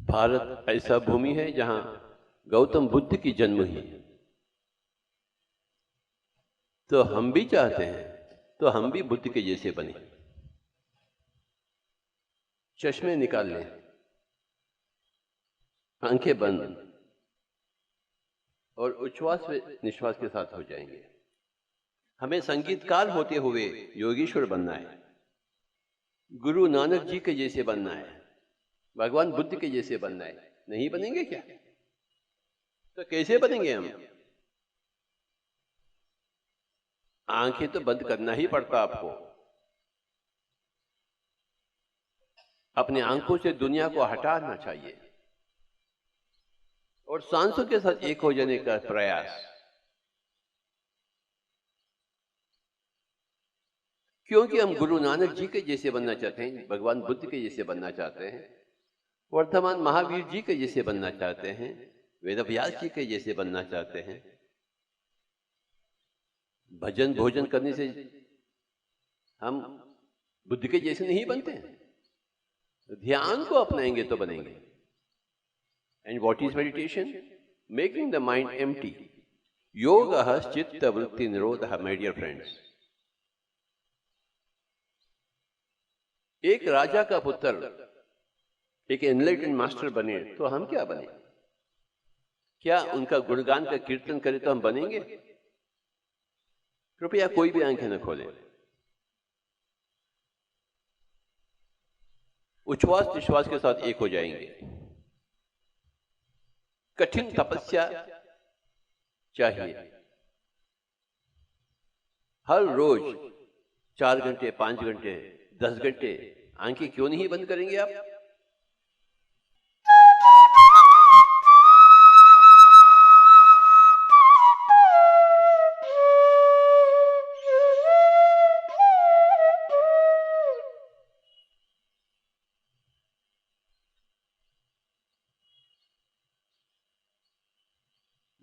भारत ऐसा भूमि है जहां गौतम बुद्ध की जन्म हुई, तो हम भी चाहते हैं तो हम भी बुद्ध के जैसे बने। चश्मे निकाल लें, आंखें बंद और उच्छ्वास निश्वास के साथ हो जाएंगे। हमें संगीतकार होते हुए योगीश्वर बनना है, गुरु नानक जी के जैसे बनना है, भगवान बुद्ध के जैसे बनना है। नहीं बनेंगे क्या? तो कैसे बनेंगे हम? आंखें तो बंद करना ही पड़ता आपको। अपनी आंखों से दुनिया को हटाना चाहिए और सांसों के साथ एक हो जाने का प्रयास। क्योंकि हम गुरु नानक जी के जैसे बनना चाहते हैं, भगवान बुद्ध के जैसे बनना चाहते हैं, वर्तमान महावीर जी के जैसे बनना चाहते हैं, वेदव्यास जी के जैसे बनना चाहते हैं। भजन भोजन करने से हम बुद्ध के जैसे नहीं बनते हैं। ध्यान को अपनाएंगे तो बनेंगे। And what is meditation? Making the mind empty. योगः चित्त वृत्ति निरोधः। माय डियर फ्रेंड्स, एक राजा का पुत्र एक एनलाइटेंड मास्टर बने तो हम क्या बने? क्या उनका गुणगान का कीर्तन करें तो हम बनेंगे? कृपया कोई भी आंखें न खोले। उच्छ्वास निश्वास के साथ एक हो जाएंगे। कठिन तपस्या चाहिए। हर रोज 4 घंटे, 5 घंटे, 10 घंटे आंखें क्यों नहीं बंद करेंगे आप?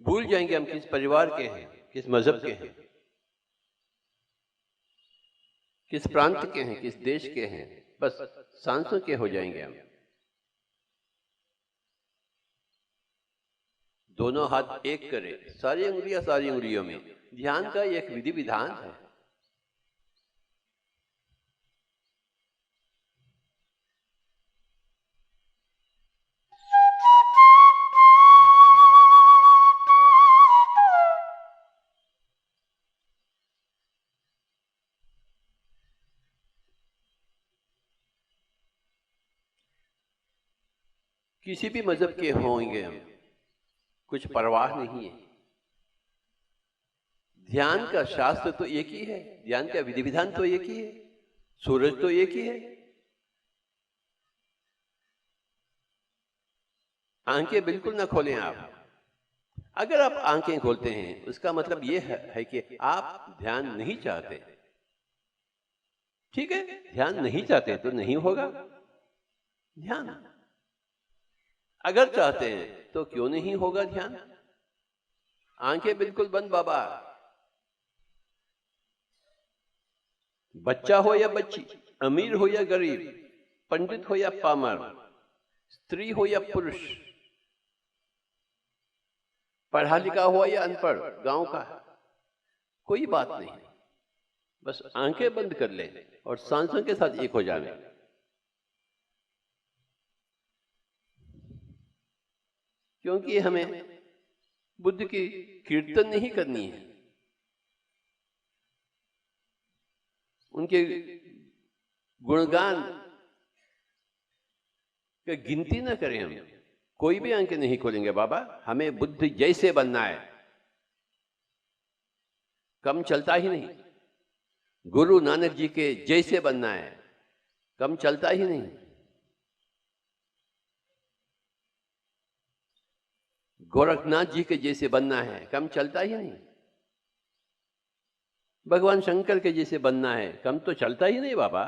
भूल जाएंगे हम किस परिवार के हैं, किस मजहब के हैं, किस प्रांत के हैं, किस देश के हैं। बस सांसों के हो जाएंगे हम। दोनों हाथ एक करें, सारी उंगलियों में। ध्यान का एक विधि विधान है। किसी भी मजहब के होंगे हम, कुछ परवाह नहीं है। ध्यान का शास्त्र तो एक ही है, ध्यान का विधि विधान तो एक ही है, सूरज तो एक ही है। आंखें बिल्कुल ना खोलें आप। अगर आप आंखें खोलते हैं उसका मतलब यह है कि आप ध्यान नहीं चाहते। ठीक है, ध्यान नहीं चाहते तो नहीं होगा ध्यान। अगर चाहते हैं तो क्यों नहीं होगा ध्यान? आंखें बिल्कुल बंद बाबा। बच्चा हो या बच्ची, अमीर हो या गरीब, पंडित हो या पामर, स्त्री हो या पुरुष, पढ़ा लिखा हुआ या अनपढ़, गांव का, कोई बात नहीं। बस आंखें बंद कर लें और सांसों के साथ एक हो जाए। क्योंकि हमें बुद्ध की कीर्तन नहीं करनी है, उनके गुणगान की गिनती न करें हम। कोई भी आंखें नहीं खोलेंगे बाबा। हमें बुद्ध जैसे बनना है, कम चलता ही नहीं। गुरु नानक जी के जैसे बनना है, कम चलता ही नहीं। गोरखनाथ जी के जैसे बनना है, कम चलता ही नहीं। भगवान शंकर के जैसे बनना है, कम तो चलता ही नहीं बाबा।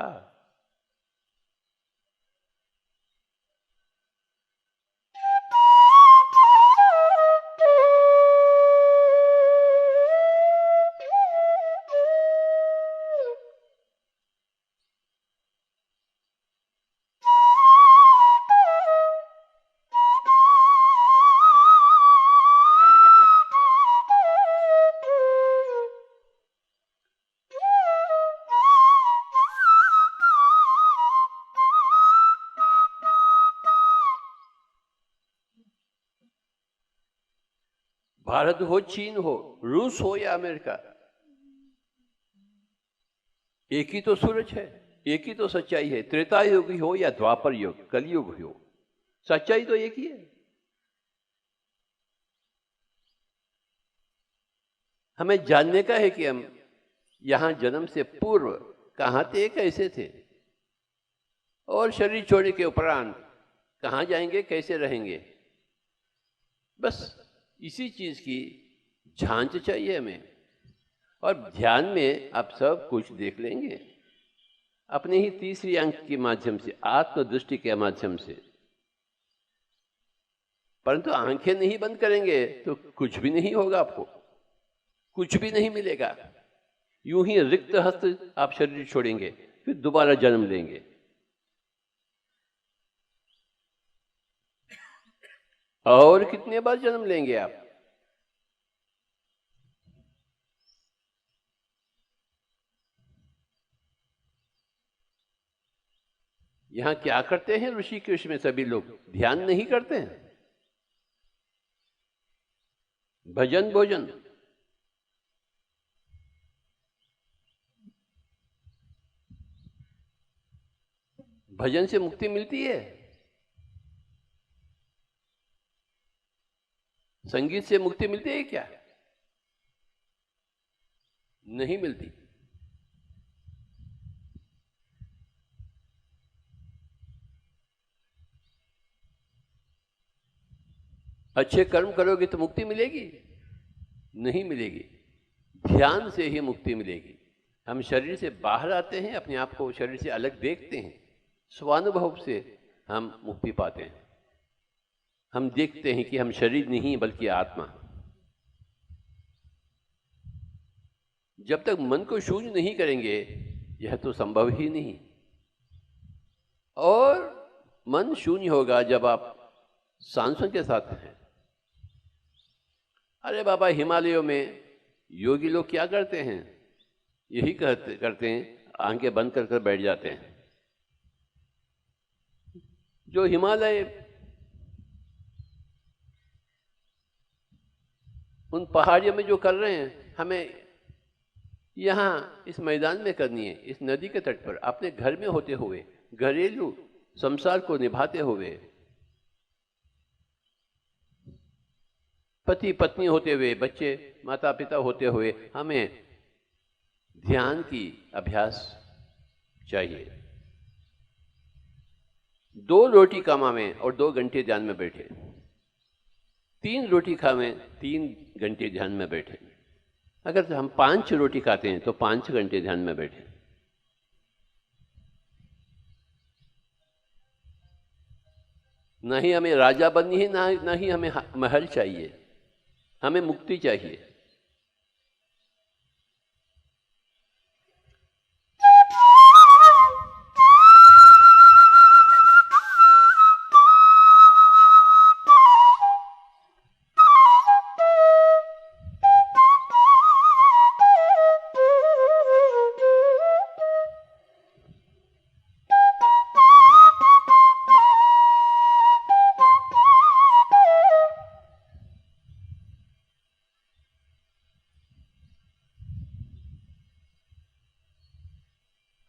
भारत हो, चीन हो, रूस हो या अमेरिका, एक ही तो सूरज है, एक ही तो सच्चाई है। त्रेता युग हो या द्वापर युग, कलयुग हो, सच्चाई तो एक ही है। हमें जानने का है कि हम यहां जन्म से पूर्व कहां थे, कैसे थे, और शरीर छोड़ने के उपरांत कहां जाएंगे, कैसे रहेंगे। बस इसी चीज की झांच चाहिए हमें, और ध्यान में आप सब कुछ देख लेंगे अपने ही तीसरी अंक के माध्यम से, आत्मदृष्टि के माध्यम से। परंतु आंखें नहीं बंद करेंगे तो कुछ भी नहीं होगा, आपको कुछ भी नहीं मिलेगा। यूं ही रिक्त हस्त आप शरीर छोड़ेंगे, फिर दोबारा जन्म लेंगे। और कितने बार जन्म लेंगे आप? यहां क्या करते हैं ऋषिकेश में सभी लोग? ध्यान नहीं करते हैं, भजन भोजन। भजन से मुक्ति मिलती है, संगीत से मुक्ति मिलती है क्या? नहीं मिलती। अच्छे कर्म करोगे तो मुक्ति मिलेगी? नहीं मिलेगी। ध्यान से ही मुक्ति मिलेगी। हम शरीर से बाहर आते हैं, अपने आप को शरीर से अलग देखते हैं, स्वानुभव से हम मुक्ति पाते हैं। हम देखते हैं कि हम शरीर नहीं बल्कि आत्मा। जब तक मन को शून्य नहीं करेंगे यह तो संभव ही नहीं। और मन शून्य होगा जब आप सांसों के साथ हैं। अरे बाबा, हिमालयों में योगी लोग क्या करते हैं? यही करते हैं, आंखें बंद कर कर बैठ जाते हैं। जो हिमालय उन पहाड़ियों में जो कर रहे हैं, हमें यहाँ इस मैदान में करनी है, इस नदी के तट पर, अपने घर में होते हुए, घरेलू संसार को निभाते हुए, पति पत्नी होते हुए, बच्चे माता पिता होते हुए, हमें ध्यान की अभ्यास चाहिए। 2 रोटी कमावें और 2 घंटे ध्यान में बैठे, 3 रोटी खावें, 3 घंटे ध्यान में बैठे। अगर हम 5 रोटी खाते हैं तो 5 घंटे ध्यान में बैठे। नहीं हमें राजा बननी है, ना ही हमें महल चाहिए, हमें मुक्ति चाहिए।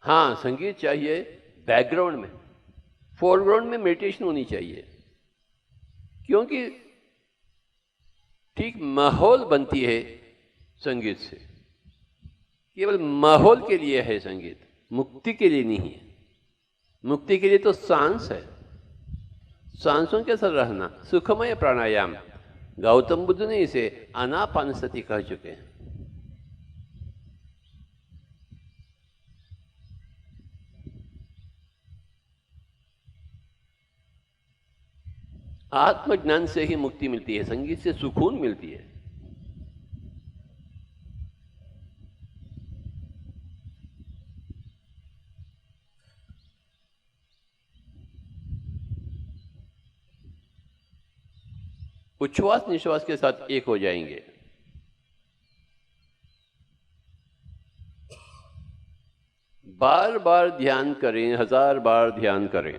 हाँ, संगीत चाहिए बैकग्राउंड में, फोरग्राउंड में मेडिटेशन होनी चाहिए। क्योंकि ठीक माहौल बनती है संगीत से, केवल माहौल के लिए है संगीत, मुक्ति के लिए नहीं है। मुक्ति के लिए तो सांस है, सांसों के साथ रहना, सुखमय प्राणायाम। गौतम बुद्ध ने इसे आनापानसति कह चुके हैं। आत्मज्ञान से ही मुक्ति मिलती है, संगीत से सुकून मिलती है। उच्छ्वास निश्वास के साथ एक हो जाएंगे। बार बार ध्यान करें, 1000 बार ध्यान करें।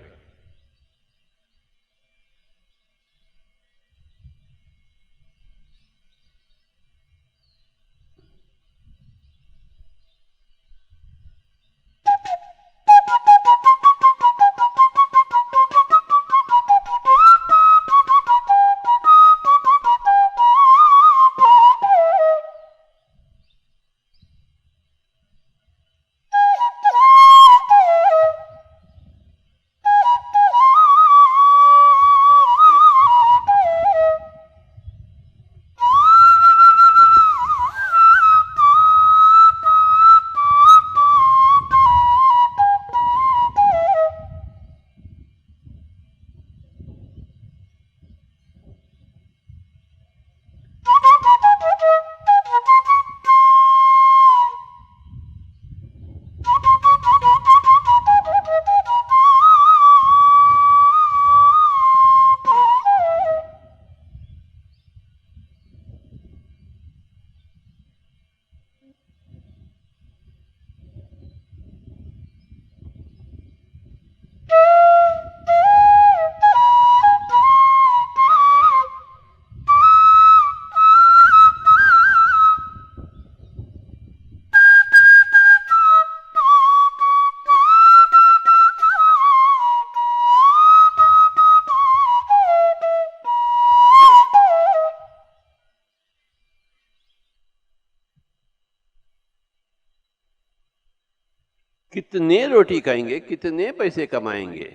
कितने रोटी खाएंगे, कितने पैसे कमाएंगे।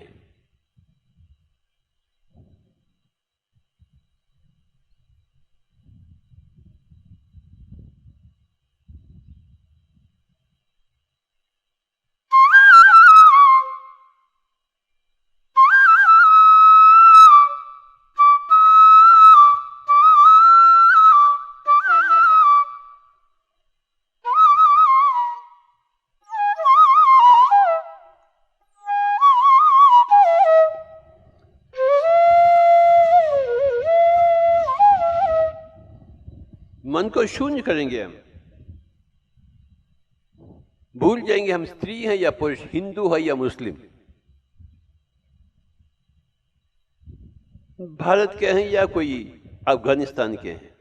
मन को शून्य करेंगे हम, भूल जाएंगे हम स्त्री हैं या पुरुष, हिंदू है या मुस्लिम, भारत के हैं या कोई अफगानिस्तान के हैं,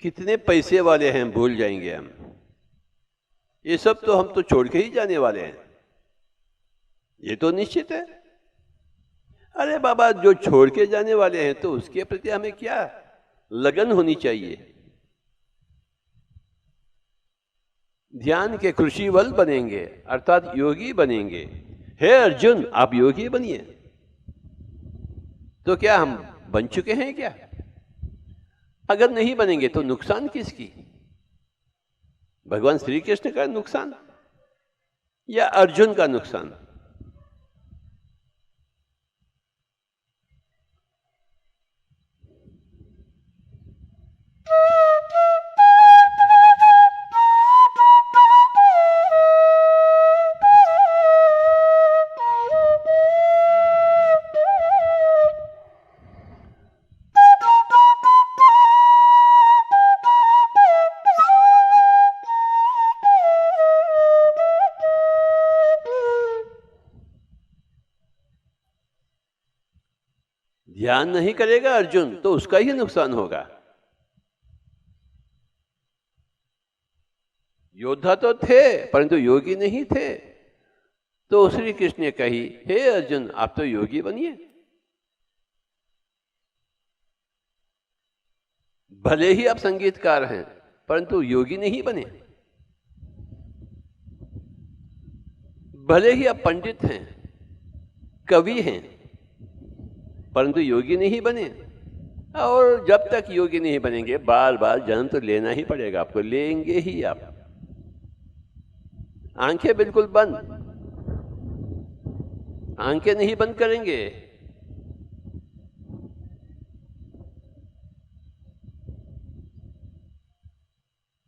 कितने पैसे वाले हैं भूल जाएंगे हम। ये सब तो हम तो छोड़ के ही जाने वाले हैं, ये तो निश्चित है। अरे बाबा, जो छोड़ के जाने वाले हैं तो उसके प्रति हमें क्या लगन होनी चाहिए। ध्यान के कृषिवल बनेंगे, अर्थात योगी बनेंगे। हे अर्जुन, आप योगी बनिए। तो क्या हम बन चुके हैं क्या? अगर नहीं बनेंगे तो नुकसान किसकी? भगवान श्री कृष्ण का नुकसान या अर्जुन का नुकसान? ध्यान नहीं करेगा अर्जुन तो उसका ही नुकसान होगा। योद्धा तो थे परंतु योगी नहीं थे, तो श्री कृष्ण ने कही, हे अर्जुन, आप तो योगी बनिए। भले ही आप संगीतकार हैं परंतु योगी नहीं बने। भले ही आप पंडित हैं, कवि हैं, परंतु योगी नहीं बने। और जब तक योगी नहीं बनेंगे बार बार जन्म तो लेना ही पड़ेगा आपको, लेंगे ही आप। आंखें बिल्कुल बंद, आंखें नहीं बंद करेंगे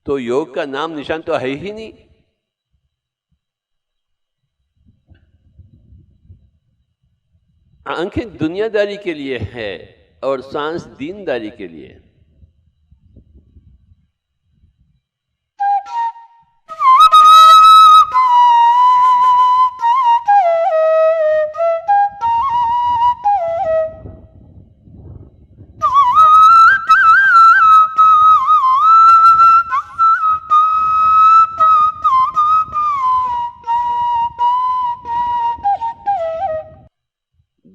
तो योग का नाम निशान तो है ही नहीं। आंखें दुनियादारी के लिए है और सांस दीनदारी के लिए।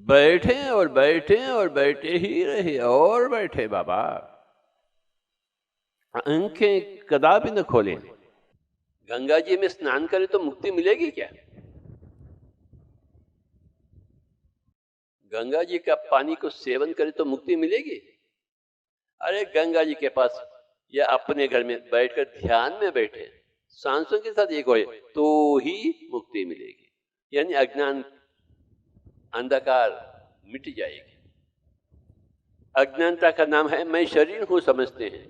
बैठे और बैठे और बैठे ही रहे और बैठे बाबा, आंखें कदापि न खोलें। गंगा जी में स्नान करें तो मुक्ति मिलेगी क्या? गंगा जी का पानी को सेवन करें तो मुक्ति मिलेगी? अरे गंगा जी के पास या अपने घर में बैठकर ध्यान में बैठे, सांसों के साथ एक होए तो ही मुक्ति मिलेगी। यानी अज्ञान, अंधकार मिट जाएगी। अज्ञानता का नाम है मैं शरीर हूं समझते हैं।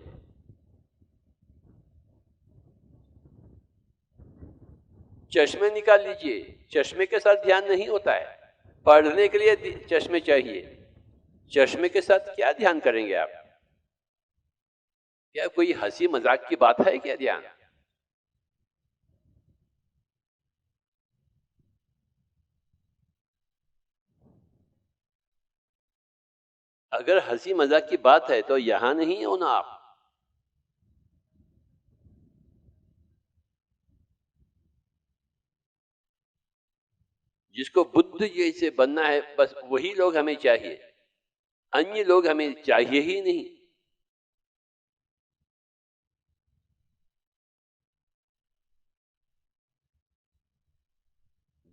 चश्मे निकाल लीजिए, चश्मे के साथ ध्यान नहीं होता है। पढ़ने के लिए चश्मे चाहिए, चश्मे के साथ क्या ध्यान करेंगे आप? क्या कोई हंसी मजाक की बात है क्या ध्यान? अगर हंसी मजाक की बात है तो यहां नहीं हो ना आप। जिसको बुद्ध जैसे बनना है बस वही लोग हमें चाहिए, अन्य लोग हमें चाहिए ही नहीं।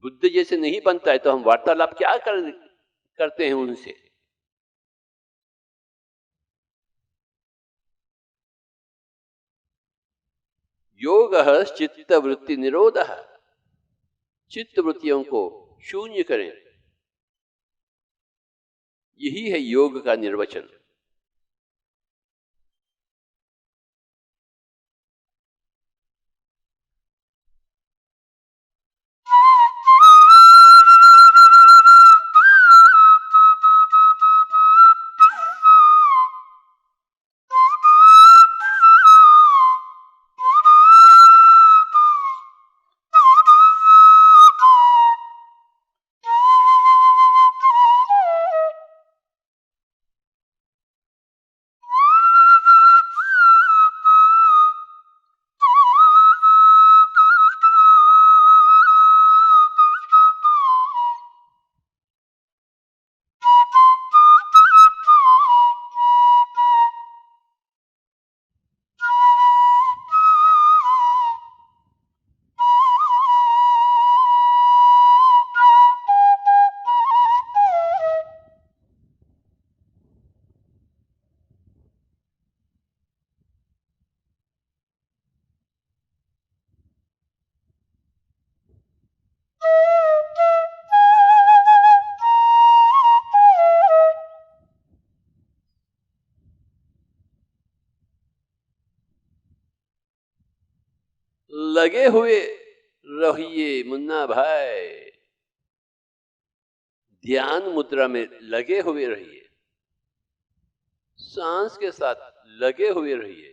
बुद्ध जैसे नहीं बनता है तो हम वार्तालाप क्या करते हैं उनसे? योगः चित्तवृत्ति निरोधः, चित्त वृत्तियों को शून्य करें, यही है योग का निर्वचन। लगे हुए रहिए मुन्ना भाई, ध्यान मुद्रा में लगे हुए रहिए, सांस के साथ लगे हुए रहिए।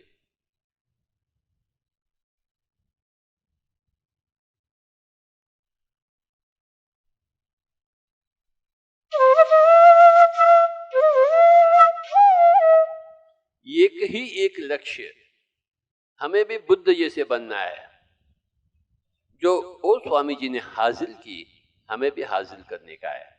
एक ही एक लक्ष्य, हमें भी बुद्ध जैसे बनना है। जो ओ स्वामी जी ने हासिल की, हमें भी हासिल करने का है।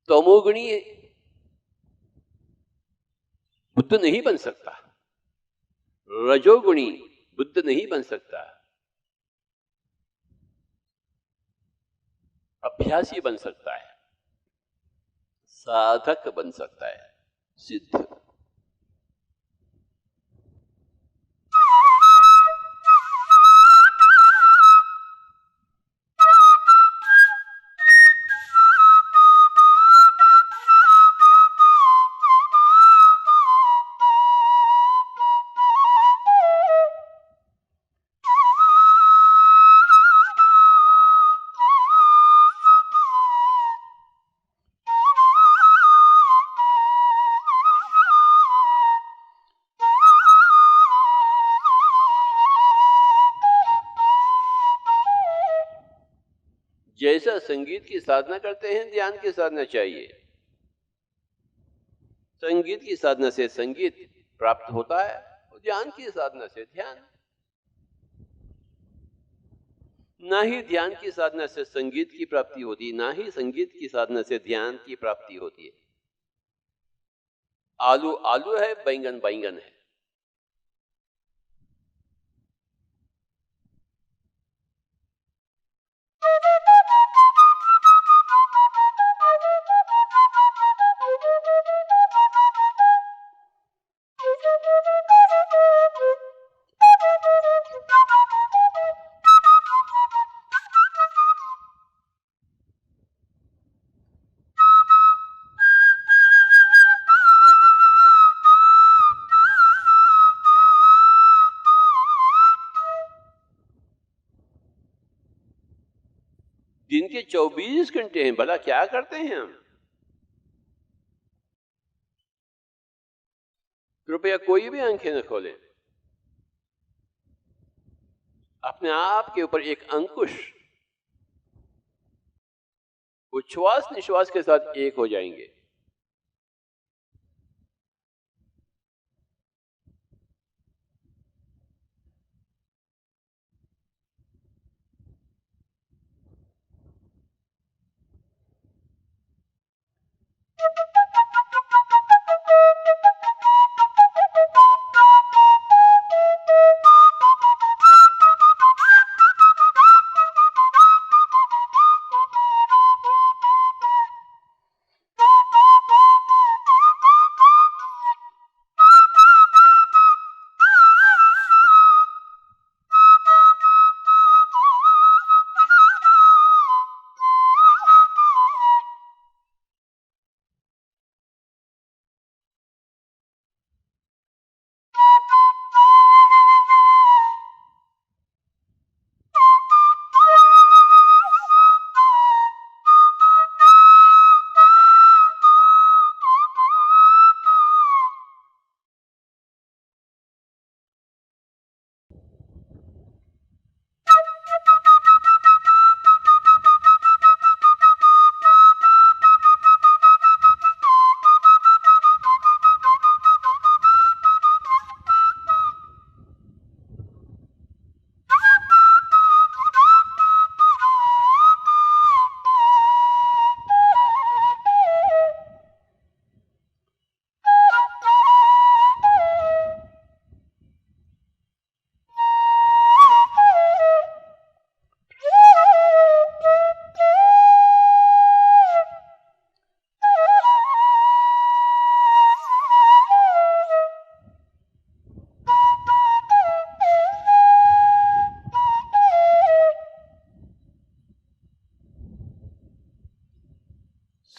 तमोगुणी बुद्ध नहीं बन सकता, रजोगुणी बुद्ध नहीं बन सकता, अभ्यासी बन सकता है, साधक बन सकता है, सिद्ध। जैसा संगीत की साधना करते हैं, ध्यान की साधना चाहिए। संगीत की साधना से संगीत प्राप्त होता है और ध्यान की साधना से ध्यान। ना ही ध्यान की साधना से संगीत की प्राप्ति होती, ना ही संगीत की साधना से ध्यान की प्राप्ति होती है। आलू आलू है, बैंगन बैंगन है। दिन के 24 घंटे हैं, भला क्या करते हैं हम? कृपया कोई भी आंखें न खोलें। अपने आप के ऊपर एक अंकुश, उच्छ्वास निश्वास के साथ एक हो जाएंगे।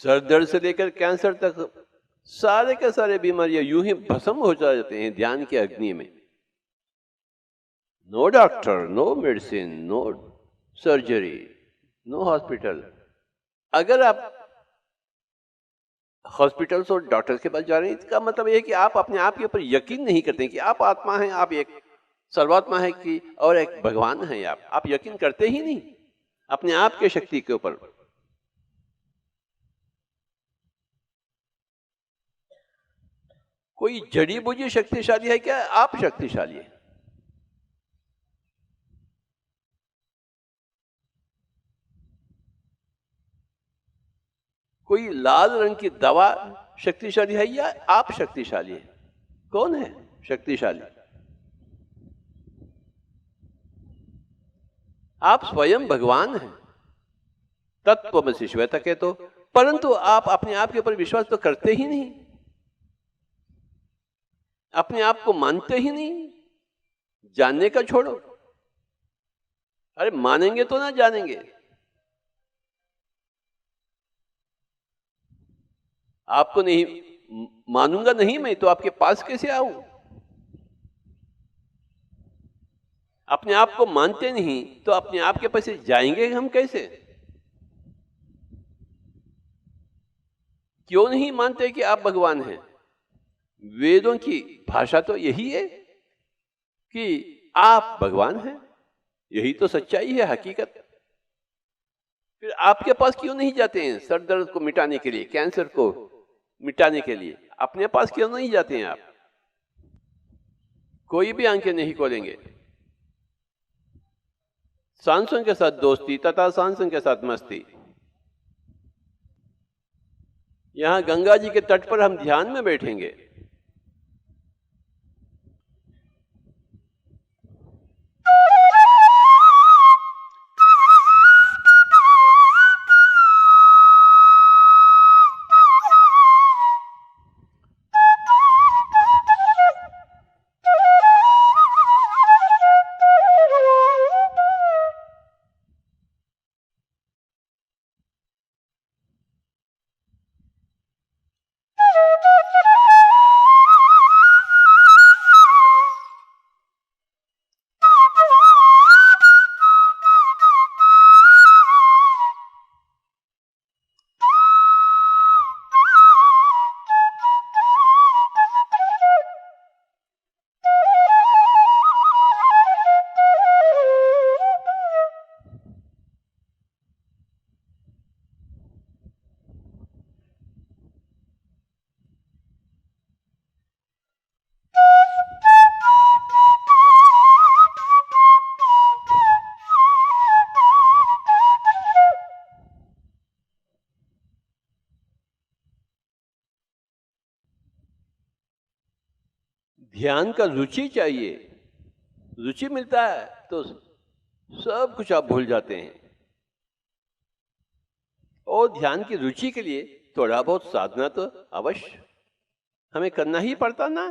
सर दर्द से लेकर कैंसर तक सारे के सारे बीमारियां यूं ही भस्म हो जाते हैं ध्यान के अग्नि में। No doctor, no medicine, no surgery, no hospital. अगर आप हॉस्पिटल्स और डॉक्टर्स के पास जा रहे हैं, इसका मतलब यह है कि आप अपने आप के ऊपर यकीन नहीं करते कि आप आत्मा हैं, आप एक सर्वात्मा है कि और एक भगवान है। आप यकीन करते ही नहीं अपने आप के शक्ति के ऊपर। कोई जड़ी बूटी शक्तिशाली है क्या? आप शक्तिशाली है। कोई लाल रंग की दवा शक्तिशाली है या आप शक्तिशाली है? कौन है शक्तिशाली? आप स्वयं भगवान हैं, तत्त्वमसि श्वेता के तो। परंतु आप अपने आप के ऊपर विश्वास तो करते ही नहीं, अपने आप को मानते ही नहीं। जानने का छोड़ो, अरे मानेंगे तो ना जानेंगे। आपको नहीं मानूंगा नहीं मैं तो आपके पास कैसे आऊं? अपने आप को मानते नहीं तो अपने आप के पास जाएंगे हम कैसे? क्यों नहीं मानते कि आप भगवान हैं? वेदों की भाषा तो यही है कि आप भगवान हैं, यही तो सच्चाई है, हकीकत। फिर आपके पास क्यों नहीं जाते हैं सर दर्द को मिटाने के लिए, कैंसर को मिटाने के लिए? अपने पास क्यों नहीं जाते हैं आप? कोई भी आंखें नहीं खोलेंगे। सांसों के साथ दोस्ती तथा सांसों के साथ मस्ती। यहां गंगा जी के तट पर हम ध्यान में बैठेंगे। ध्यान का रुचि चाहिए। रुचि मिलता है तो सब कुछ आप भूल जाते हैं। और ध्यान की रुचि के लिए थोड़ा बहुत साधना तो अवश्य हमें करना ही पड़ता ना।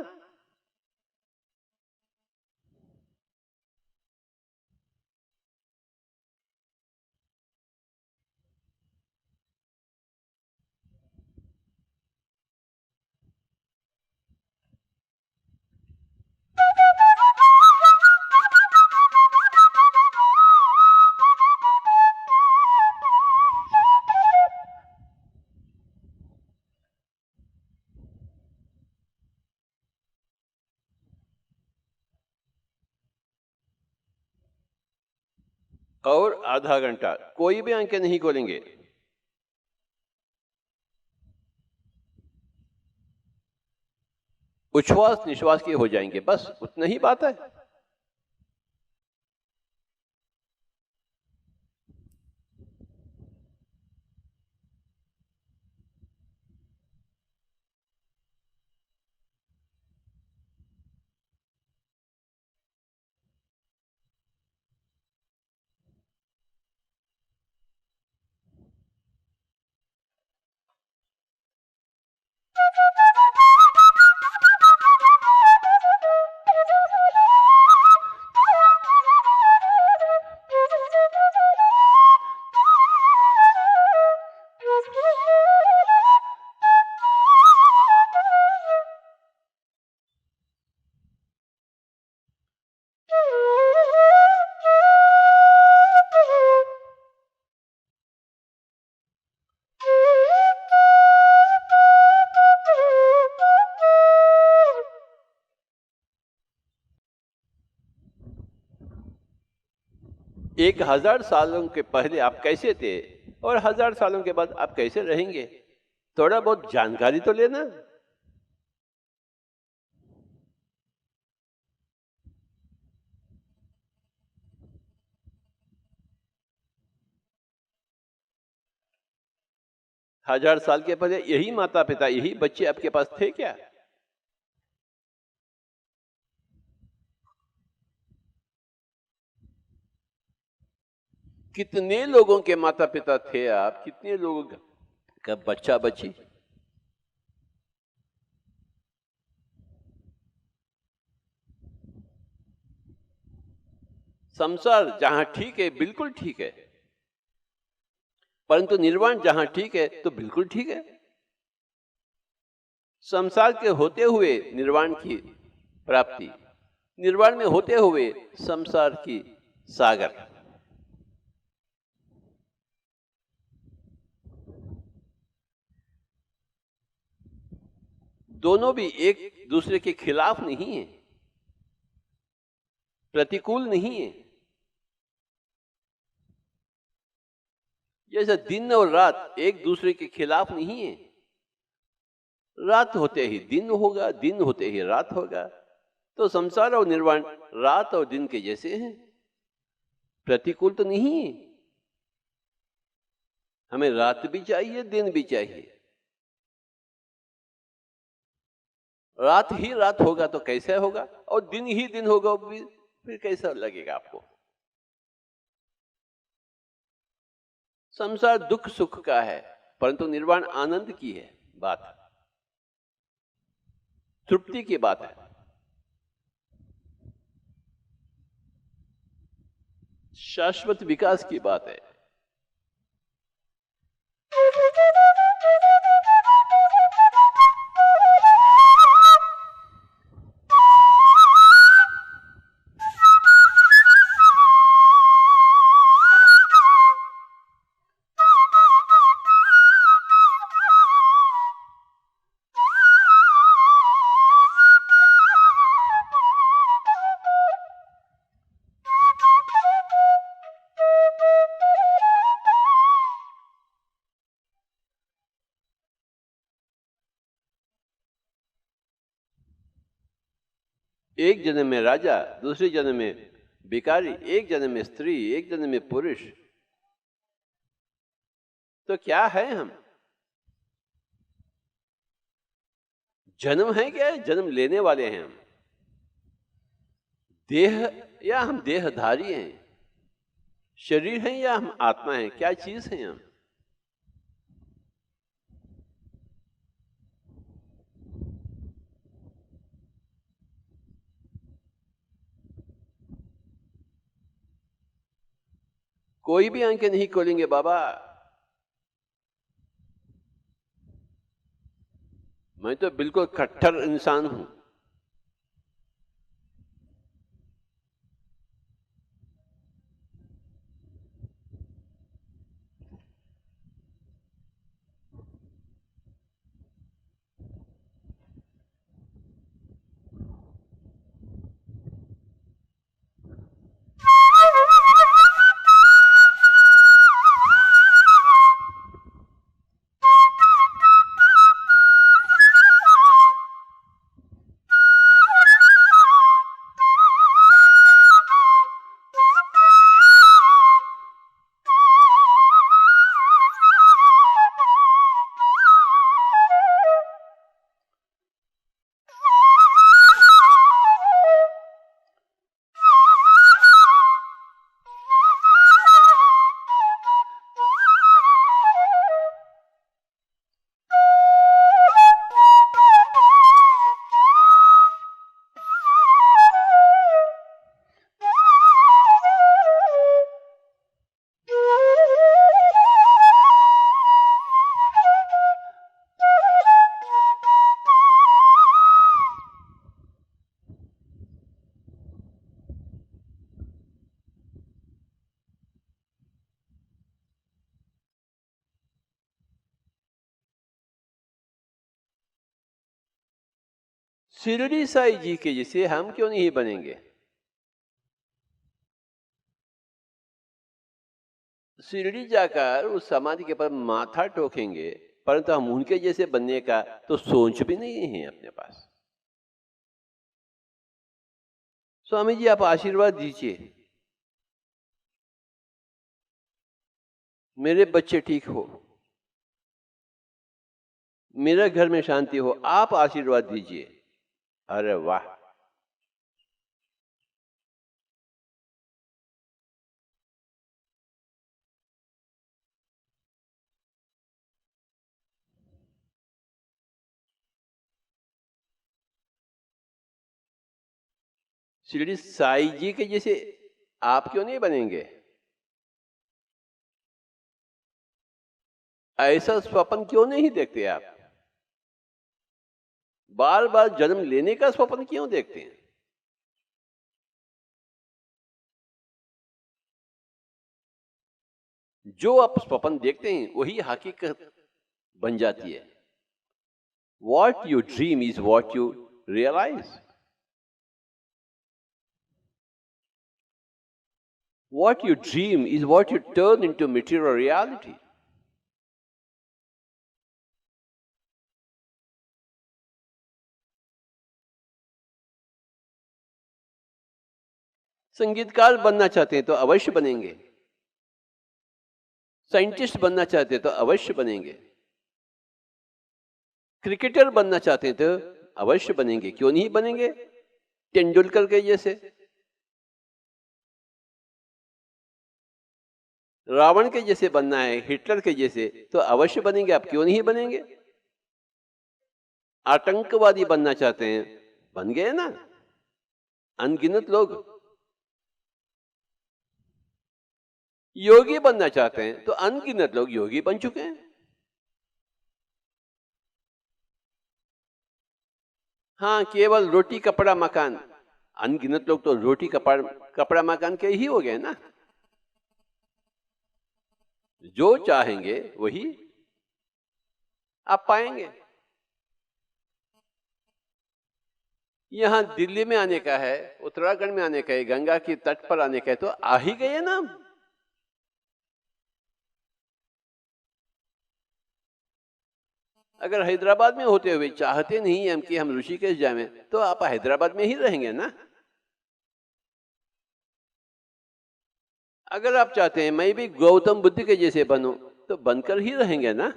और आधा घंटा कोई भी आंखें नहीं खोलेंगे। उच्छ्वास निश्वास के हो जाएंगे, बस उतना ही बात है। 1000 सालों के पहले आप कैसे थे और 1000 सालों के बाद आप कैसे रहेंगे, थोड़ा बहुत जानकारी तो लेना। हजार साल के पहले यही माता पिता, यही बच्चे आपके पास थे क्या? कितने लोगों के माता पिता थे आप, कितने लोगों का बच्चा बच्ची? संसार जहां ठीक है बिल्कुल ठीक है, परंतु निर्वाण जहां ठीक है तो बिल्कुल ठीक है। संसार के होते हुए निर्वाण की प्राप्ति, निर्वाण में होते हुए संसार की सागर। दोनों भी एक दूसरे के खिलाफ नहीं है, प्रतिकूल नहीं है। जैसे दिन और रात एक दूसरे के खिलाफ नहीं है, रात होते ही दिन होगा, दिन होते ही रात होगा। तो संसार और निर्वाण रात और दिन के जैसे हैं, प्रतिकूल तो नहीं है। हमें रात भी चाहिए, दिन भी चाहिए। रात ही रात होगा तो कैसे होगा, और दिन ही दिन होगा फिर कैसा लगेगा आपको? संसार दुख सुख का है, परंतु निर्वाण आनंद की है बात, तृप्ति की बात है, शाश्वत विकास की बात है। एक जन्म में राजा, दूसरे जन्म में भिखारी, एक जन्म में स्त्री, एक जन्म में पुरुष। तो क्या है हम? जन्म है क्या? जन्म लेने वाले हैं हम। देह या हम देहधारी हैं? शरीर हैं या हम आत्मा हैं? क्या चीज हैं हम? कोई भी आंखें नहीं खोलेंगे बाबा। मैं तो बिल्कुल कट्टर इंसान हूं। शिरडी साई जी के जैसे हम क्यों नहीं बनेंगे? शिरडी जाकर उस समाधि के पर माथा ठोकेंगे, परंतु हम उनके जैसे बनने का तो सोच भी नहीं है अपने पास। स्वामी जी आप आशीर्वाद दीजिए, मेरे बच्चे ठीक हो, मेरे घर में शांति हो, आप आशीर्वाद दीजिए। अरे वाह, शिरडी साई जी के जैसे आप क्यों नहीं बनेंगे? ऐसा स्वप्न क्यों नहीं देखते आप? बार बार जन्म लेने का स्वप्न क्यों देखते हैं? जो आप स्वप्न देखते हैं वही हकीकत बन जाती है। What you dream is what you realise. What you dream is what you turn into material reality. संगीतकार बनना चाहते हैं तो अवश्य बनेंगे, साइंटिस्ट बनना चाहते हैं तो अवश्य बनेंगे, क्रिकेटर बनना चाहते हैं तो अवश्य बनेंगे, क्यों नहीं बनेंगे? तेंदुलकर के जैसे, रावण के जैसे बनना है, हिटलर के जैसे तो अवश्य बनेंगे, आप क्यों नहीं बनेंगे? आतंकवादी बनना चाहते हैं, बन गए ना अनगिनत लोग। योगी बनना चाहते हैं तो अनगिनत लोग योगी बन चुके हैं। हाँ, केवल रोटी कपड़ा मकान, अनगिनत लोग तो रोटी कपड़ा मकान के ही हो गए ना। जो चाहेंगे वही आप पाएंगे। यहां दिल्ली में आने का है, उत्तराखंड में आने का है, गंगा की तट पर आने का है, तो आ ही गए ना। अगर हैदराबाद में होते हुए चाहते नहीं हम कि हम ऋषिकेश जाएं, तो आप हैदराबाद में ही रहेंगे ना। अगर आप चाहते हैं मैं भी गौतम बुद्ध के जैसे बनूं, तो बनकर ही रहेंगे ना।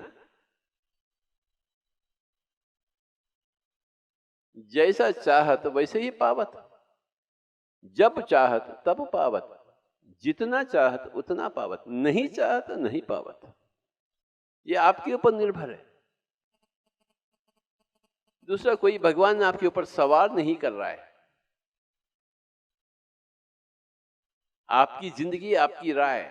जैसा चाहत वैसे ही पावत, जब चाहत तब पावत, जितना चाहत उतना पावत, नहीं चाहत नहीं पावत। ये आपके ऊपर निर्भर है। दूसरा कोई भगवान आपके ऊपर सवार नहीं कर रहा है। आपकी जिंदगी आपकी राय।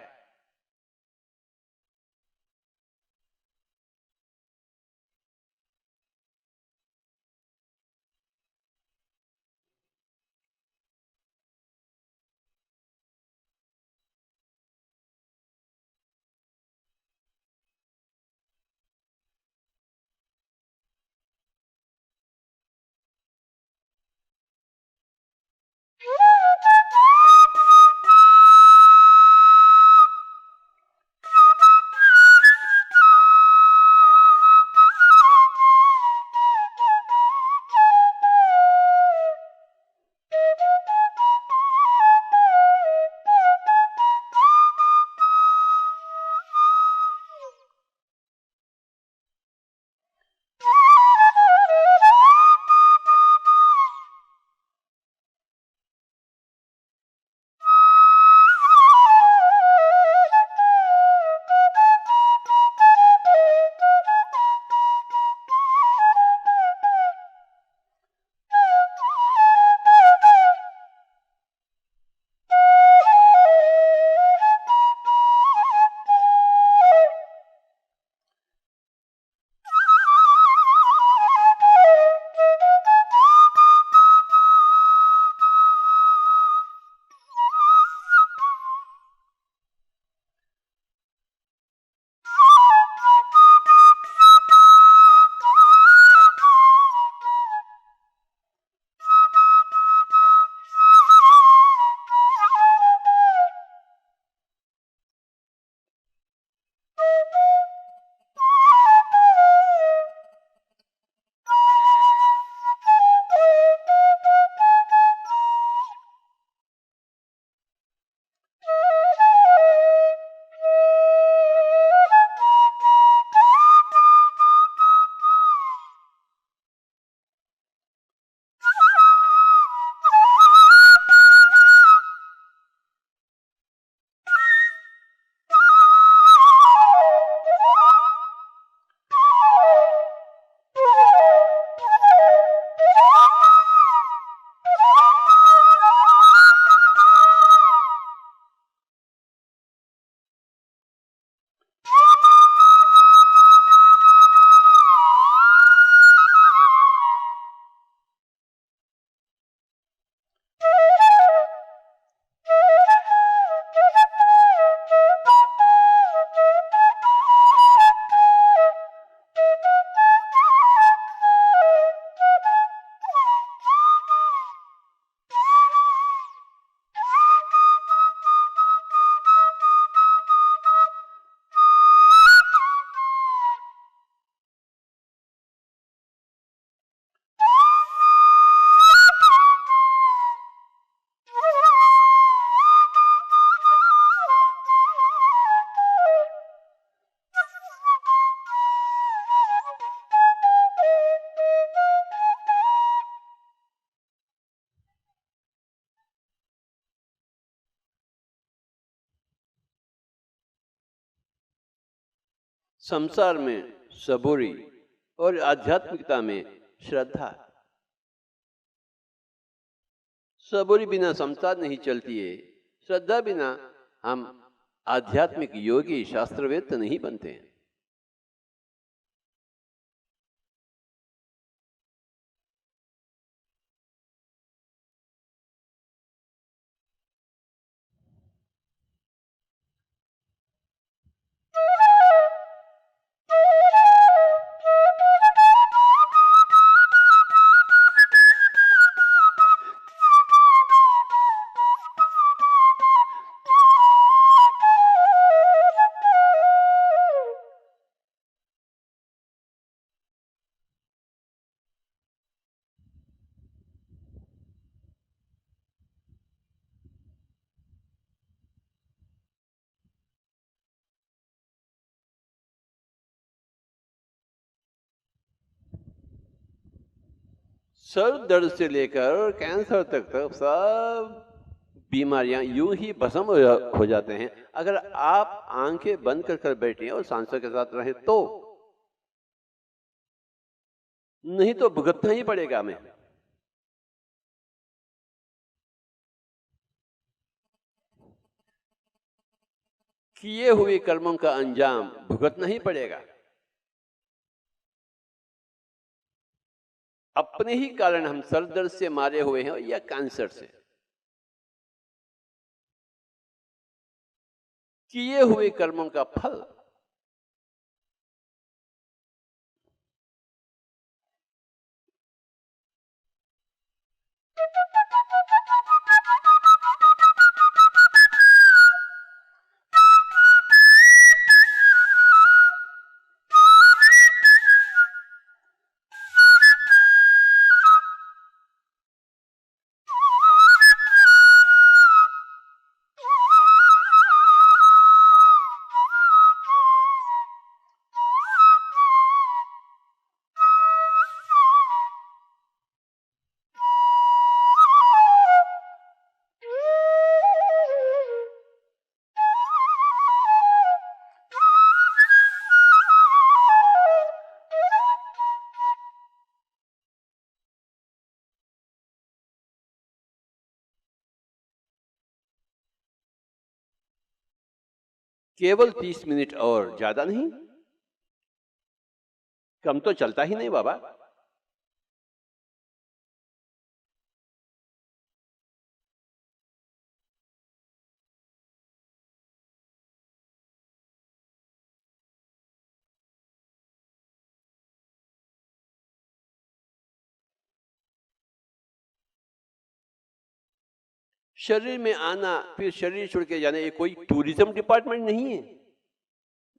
संसार में सबूरी और आध्यात्मिकता में श्रद्धा। सबूरी बिना संसार नहीं चलती है, श्रद्धा बिना हम आध्यात्मिक योगी शास्त्रवेत्त नहीं बनते हैं। सर दर्द से लेकर कैंसर तक सब बीमारियां यूं ही भस्म हो जाते हैं अगर आप आंखें बंद कर बैठे और सांसों के साथ रहें तो। नहीं तो भुगतना ही पड़ेगा हमें। किए हुए कर्मों का अंजाम भुगतना ही पड़ेगा। अपने ही कारण हम सर दर्द से मारे हुए हैं या कैंसर से। किए हुए कर्मों का फल केवल 30 मिनट और ज्यादा नहीं। कम तो चलता ही नहीं बाबा। शरीर में आना फिर शरीर छोड़ के जाना ये कोई टूरिज्म डिपार्टमेंट नहीं है।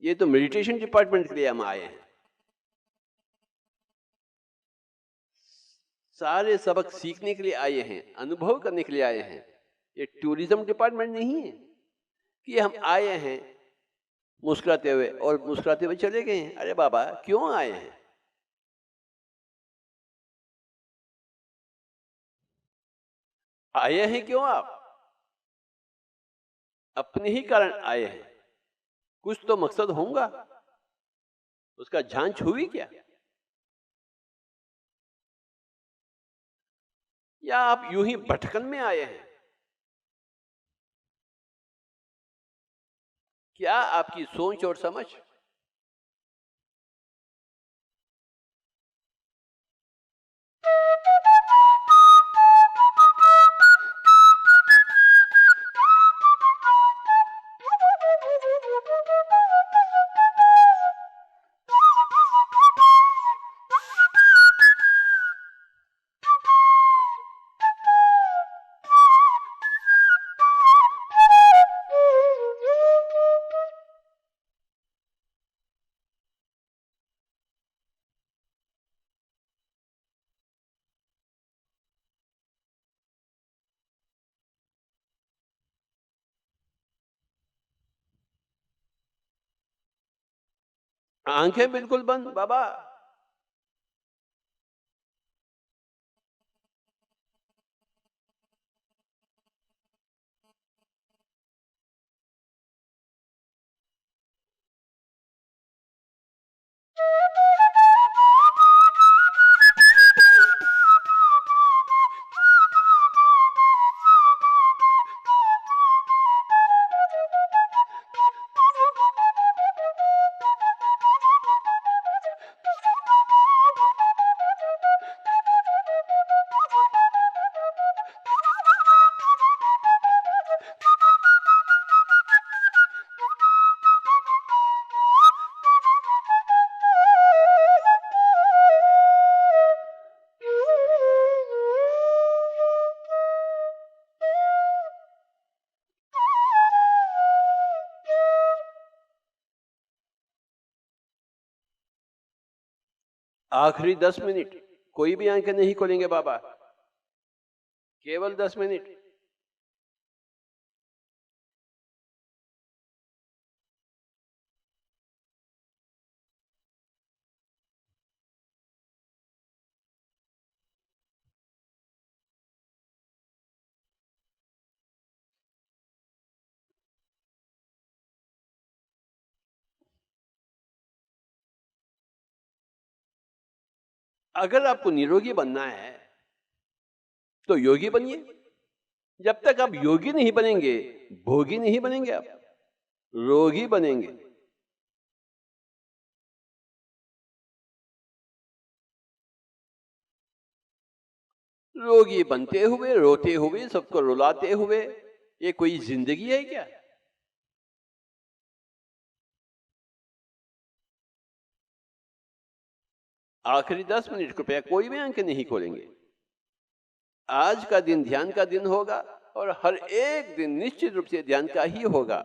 ये तो मेडिटेशन डिपार्टमेंट के लिए हम आए हैं। सारे सबक सीखने के लिए आए हैं, अनुभव करने के लिए आए हैं। ये टूरिज्म डिपार्टमेंट नहीं है कि हम आए हैं मुस्कुराते हुए और मुस्कुराते हुए चले गए हैं। अरे बाबा क्यों आए हैं? आए हैं क्यों आप? अपने ही कारण आए हैं। कुछ तो मकसद होगा, उसका जांच हुई क्या? या आप यूं ही भटकन में आए हैं? क्या आपकी सोच और समझ आंखें बिल्कुल बंद बाबा। आखिरी 10 मिनट कोई भी आंखें नहीं खोलेंगे बाबा, केवल 10 मिनट। अगर आपको निरोगी बनना है तो योगी बनिए। जब तक आप योगी नहीं बनेंगे, भोगी नहीं बनेंगे, आप रोगी बनेंगे। रोगी बनते हुए, रोते हुए, सबको रुलाते हुए, ये कोई जिंदगी है क्या? आखिरी 10 मिनट कृपया कोई भी आंखें नहीं खोलेंगे। आज का दिन ध्यान का दिन होगा और हर एक दिन निश्चित रूप से ध्यान का ही होगा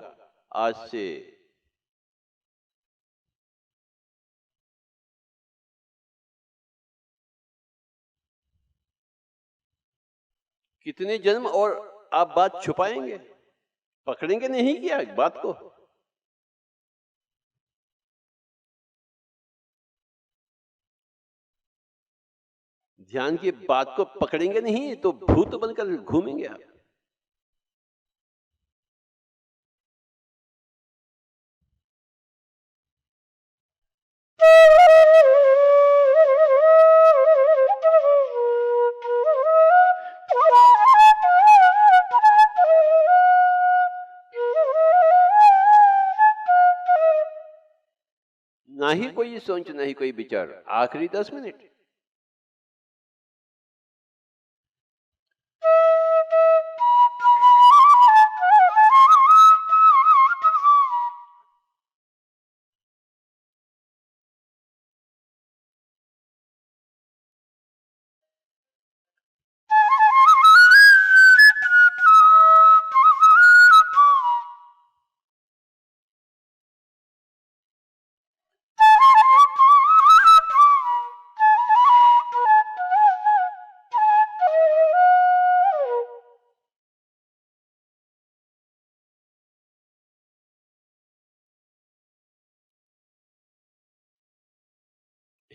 आज से। कितने जन्म और आप बात छुपाएंगे? पकड़ेंगे नहीं क्या बात को? ध्यान की बात को पकड़ेंगे नहीं तो भूत बनकर घूमेंगे आप। ना ही कोई सोच, ना ही कोई विचार। आखिरी 10 मिनट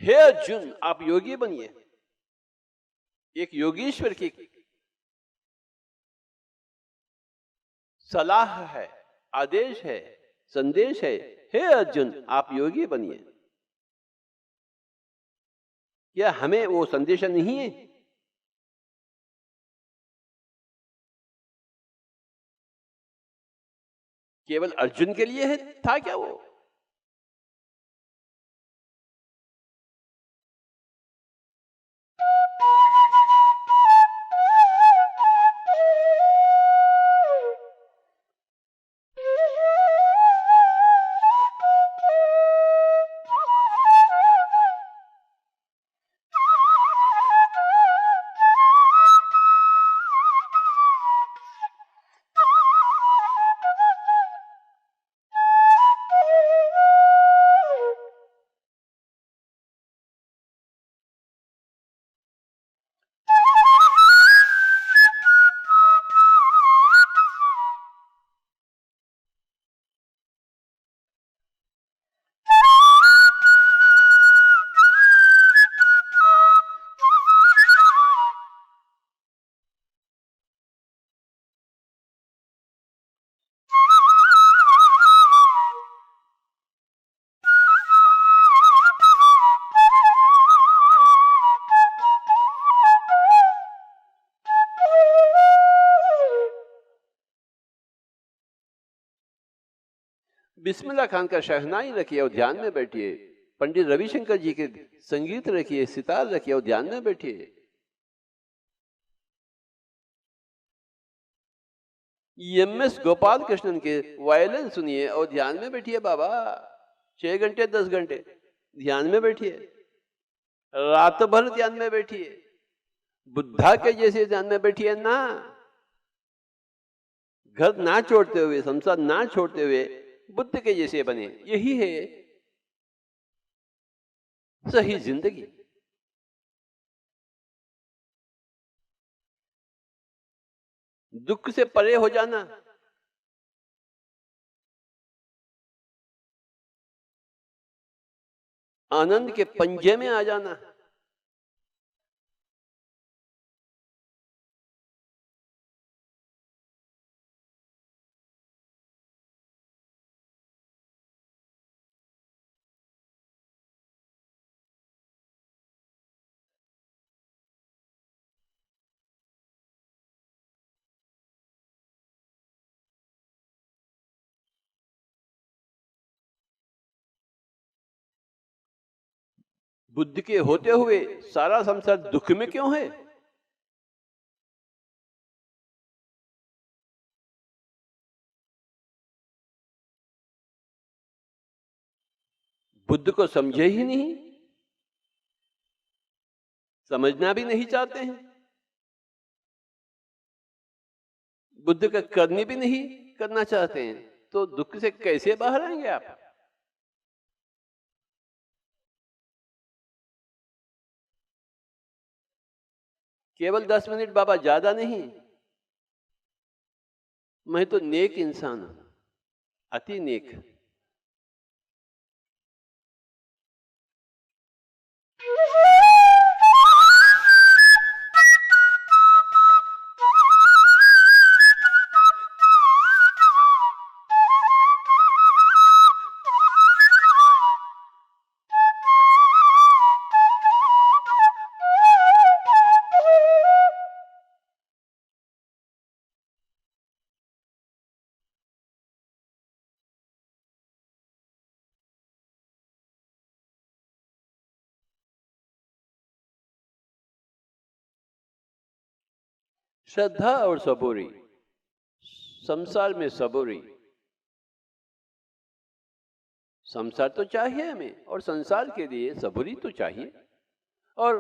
हे अर्जुन, आप योगी बनिए। एक योगीश्वर की सलाह है, आदेश है, संदेश है। हे अर्जुन, आप योगी बनिए। क्या हमें वो संदेश नहीं है? केवल अर्जुन के लिए है था क्या वो? बिस्मिल्लाह खान का शहनाई रखिए और ध्यान में बैठिए। पंडित रविशंकर जी के संगीत रखिए, सितार रखिए और ध्यान में बैठिए। एम.एस. गोपाल कृष्णन के वायलिन सुनिए और ध्यान में बैठिए बाबा। 6 घंटे 10 घंटे ध्यान में बैठिए, रात भर ध्यान में बैठिए, बुद्धा के जैसे ध्यान में बैठिए ना। घर ना छोड़ते हुए, संसार ना छोड़ते हुए बुद्ध के जैसे बने। यही है सही जिंदगी। दुख से परे हो जाना, आनंद के पंजे में आ जाना। बुद्ध के होते हुए सारा संसार दुख में क्यों है? बुद्ध को समझे ही नहीं, समझना भी नहीं चाहते हैं, बुद्ध का करनी भी नहीं करना चाहते हैं, तो दुख से कैसे बाहर आएंगे आप? केवल 10 मिनट बाबा, ज्यादा नहीं। मैं तो नेक इंसान हूं, अति नेक। श्रद्धा और सबूरी, संसार में सबूरी। संसार तो चाहिए हमें, और संसार के लिए सबूरी तो चाहिए, और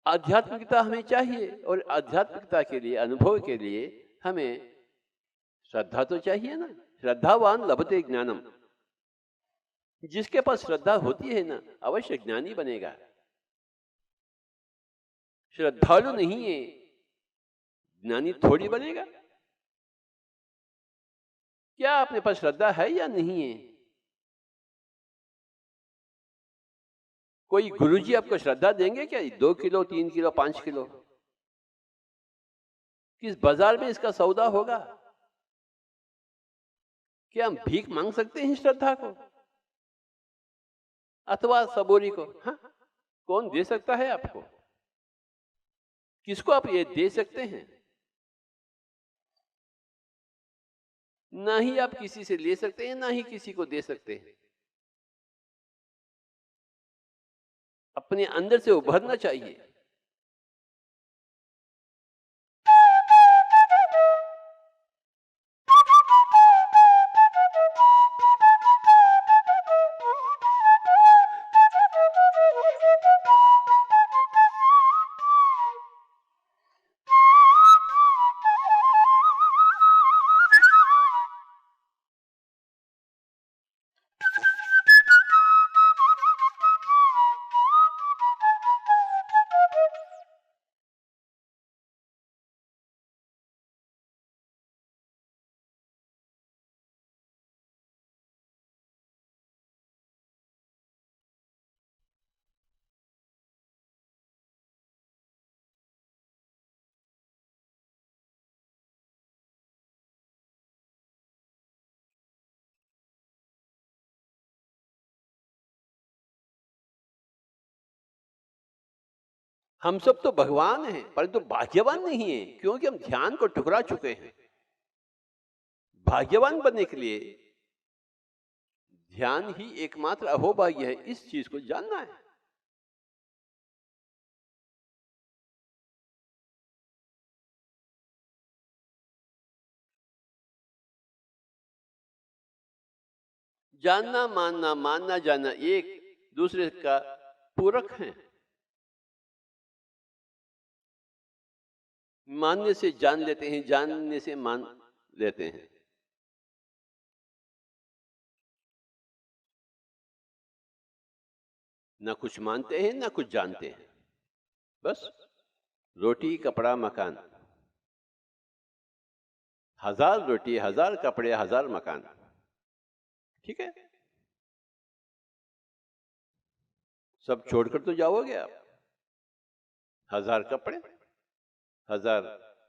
आध्यात्मिकता हमें चाहिए, और आध्यात्मिकता के लिए, अनुभव के लिए हमें श्रद्धा तो चाहिए ना। श्रद्धावान लभते ज्ञानम। जिसके पास श्रद्धा होती है ना, अवश्य ज्ञानी बनेगा। श्रद्धालु नहीं है, ज्ञानी थोड़ी बनेगा। क्या आपने पास श्रद्धा है या नहीं है? कोई गुरुजी आपको श्रद्धा देंगे क्या? 2 किलो, 3 किलो, 5 किलो? किस बाजार में इसका सौदा होगा? क्या हम भीख मांग सकते हैं श्रद्धा को अथवा सबूरी को? हाँ, कौन दे सकता है आपको? किसको आप ये दे सकते हैं? ना ही आप किसी से ले सकते हैं, ना ही किसी को दे सकते हैं। अपने अंदर से उभरना चाहिए। हम सब तो भगवान हैं, परंतु भाग्यवान नहीं है, क्योंकि हम ध्यान को ठुकरा चुके हैं। भाग्यवान बनने के लिए ध्यान ही एकमात्र अहोभाग्य है, इस चीज को जानना है। जानना, मानना, मानना, जानना एक दूसरे का पूरक है। मानने से जान लेते हैं, जानने से मान लेते हैं। ना कुछ मानते हैं, ना कुछ जानते हैं। बस रोटी, कपड़ा, मकान। 1000 रोटी, 1000 कपड़े, 1000 मकान, ठीक है? सब छोड़कर तो जाओगे आप। 1000 कपड़े, 1000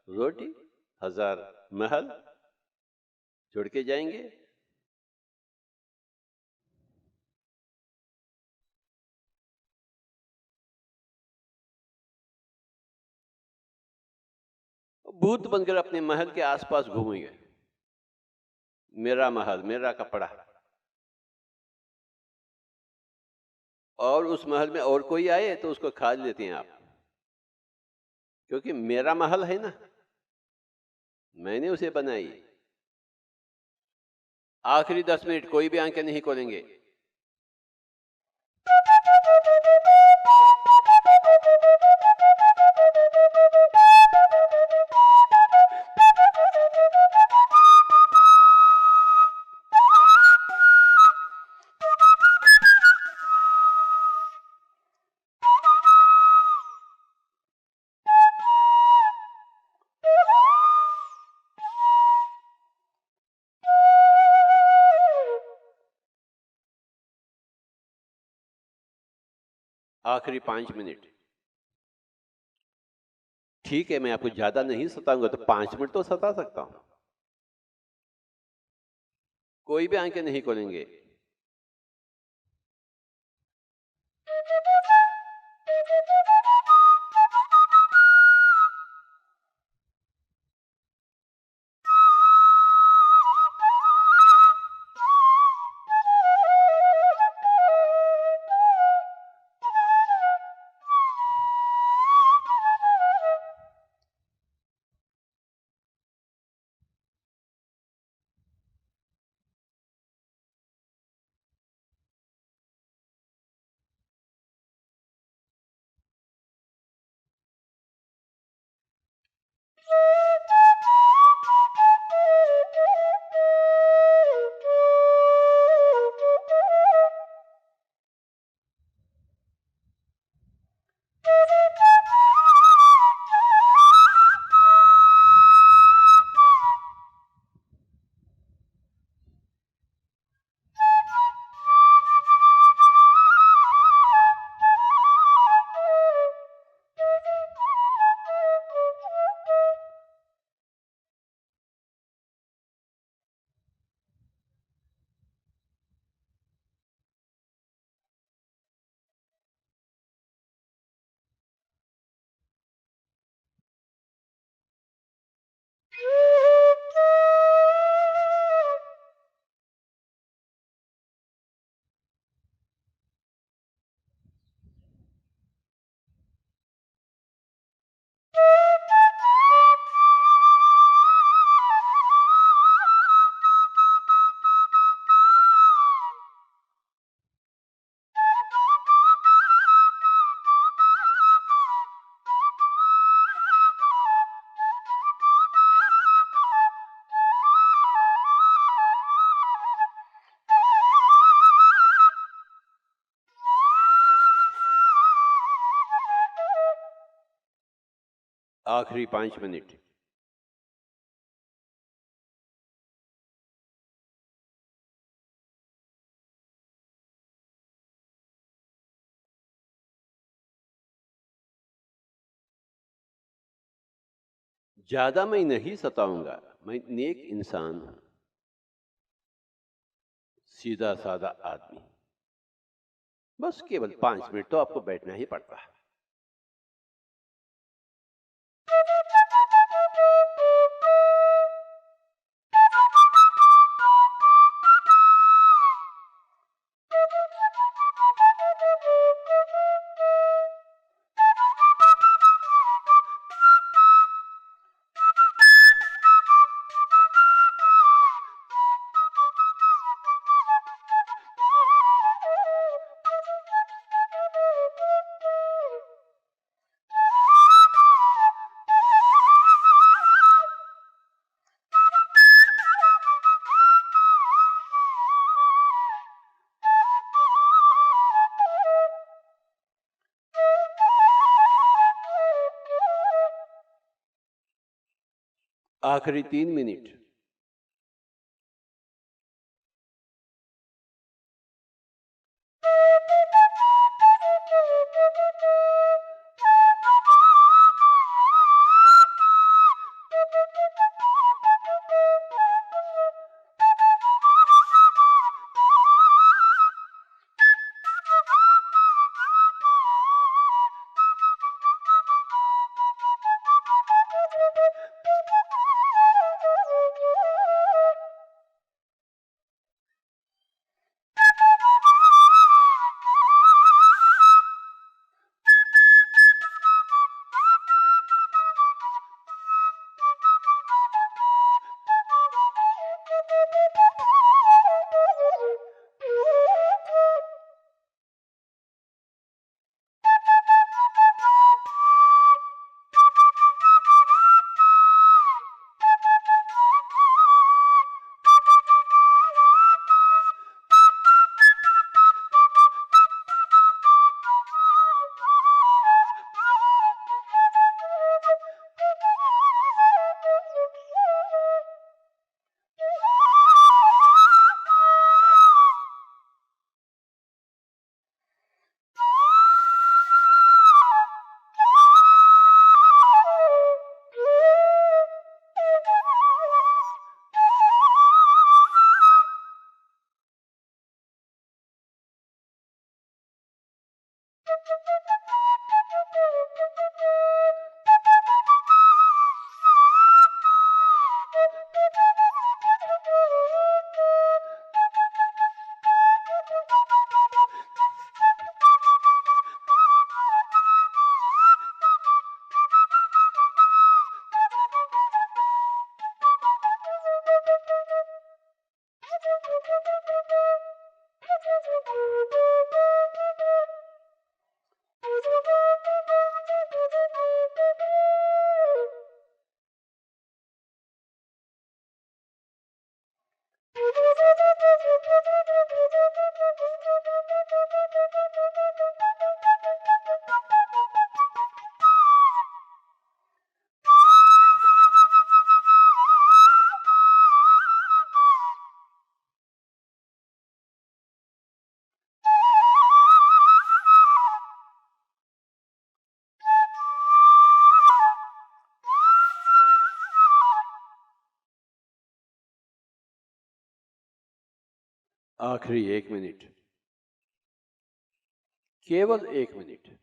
रोटी, 1000 महल छोड़ के जाएंगे। भूत बनकर अपने महल के आसपास घूमेंगे, मेरा महल, मेरा कपड़ा। और उस महल में और कोई आए तो उसको खा लेते हैं आप, क्योंकि मेरा महल है ना, मैंने उसे बनाई। आखिरी 10 मिनट कोई भी आंखें नहीं खोलेंगे। आखिरी 5 मिनट। ठीक है, मैं आपको ज्यादा नहीं सताऊंगा, तो 5 मिनट तो सता सकता हूं। कोई भी आंखें नहीं खोलेंगे। आखिरी 5 मिनट। ज्यादा मैं नहीं सताऊंगा, मैं नेक इंसान हूं, सीधा साधा आदमी। बस केवल 5 मिनट तो आपको बैठना ही पड़ता है। आखिरी 3 मिनट। आखिरी 1 मिनट, केवल 1 मिनट।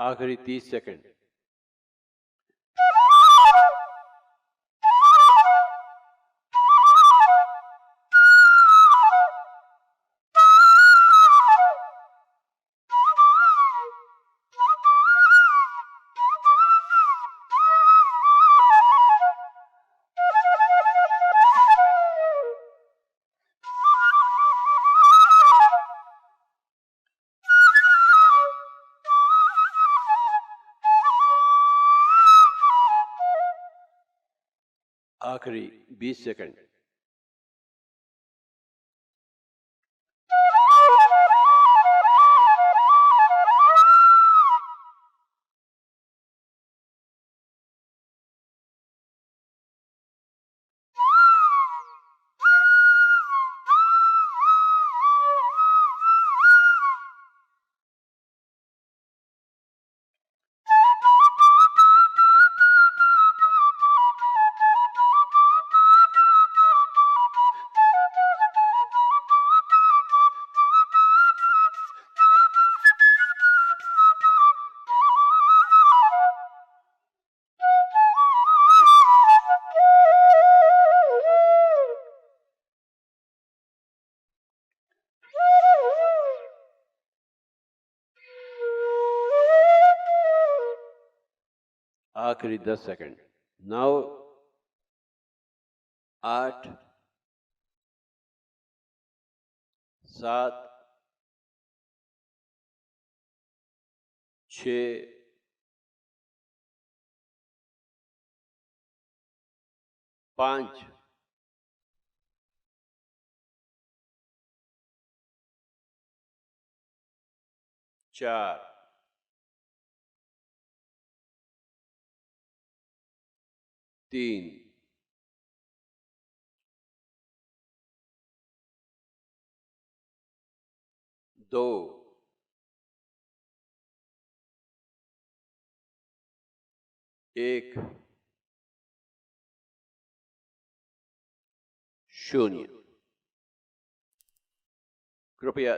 आखिरी 30 सेकंड। आखिरी 20 सेकंड। आखिरी 10 सेकंड। 9, 8, 7, 6, 5, 4, 3, 2, 1, 0। कृपया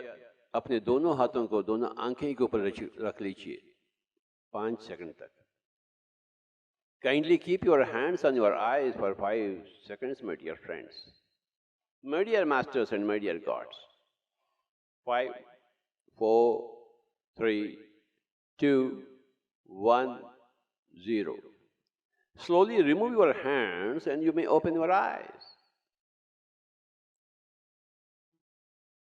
अपने दोनों हाथों को दोनों आंखें के ऊपर रख लीजिए 5 सेकंड तक। Kindly keep your hands on your eyes for 5 seconds, my dear friends, my dear masters and my dear gods. 5, 4, 3, 2, 1, 0. Slowly remove your hands and you may open your eyes.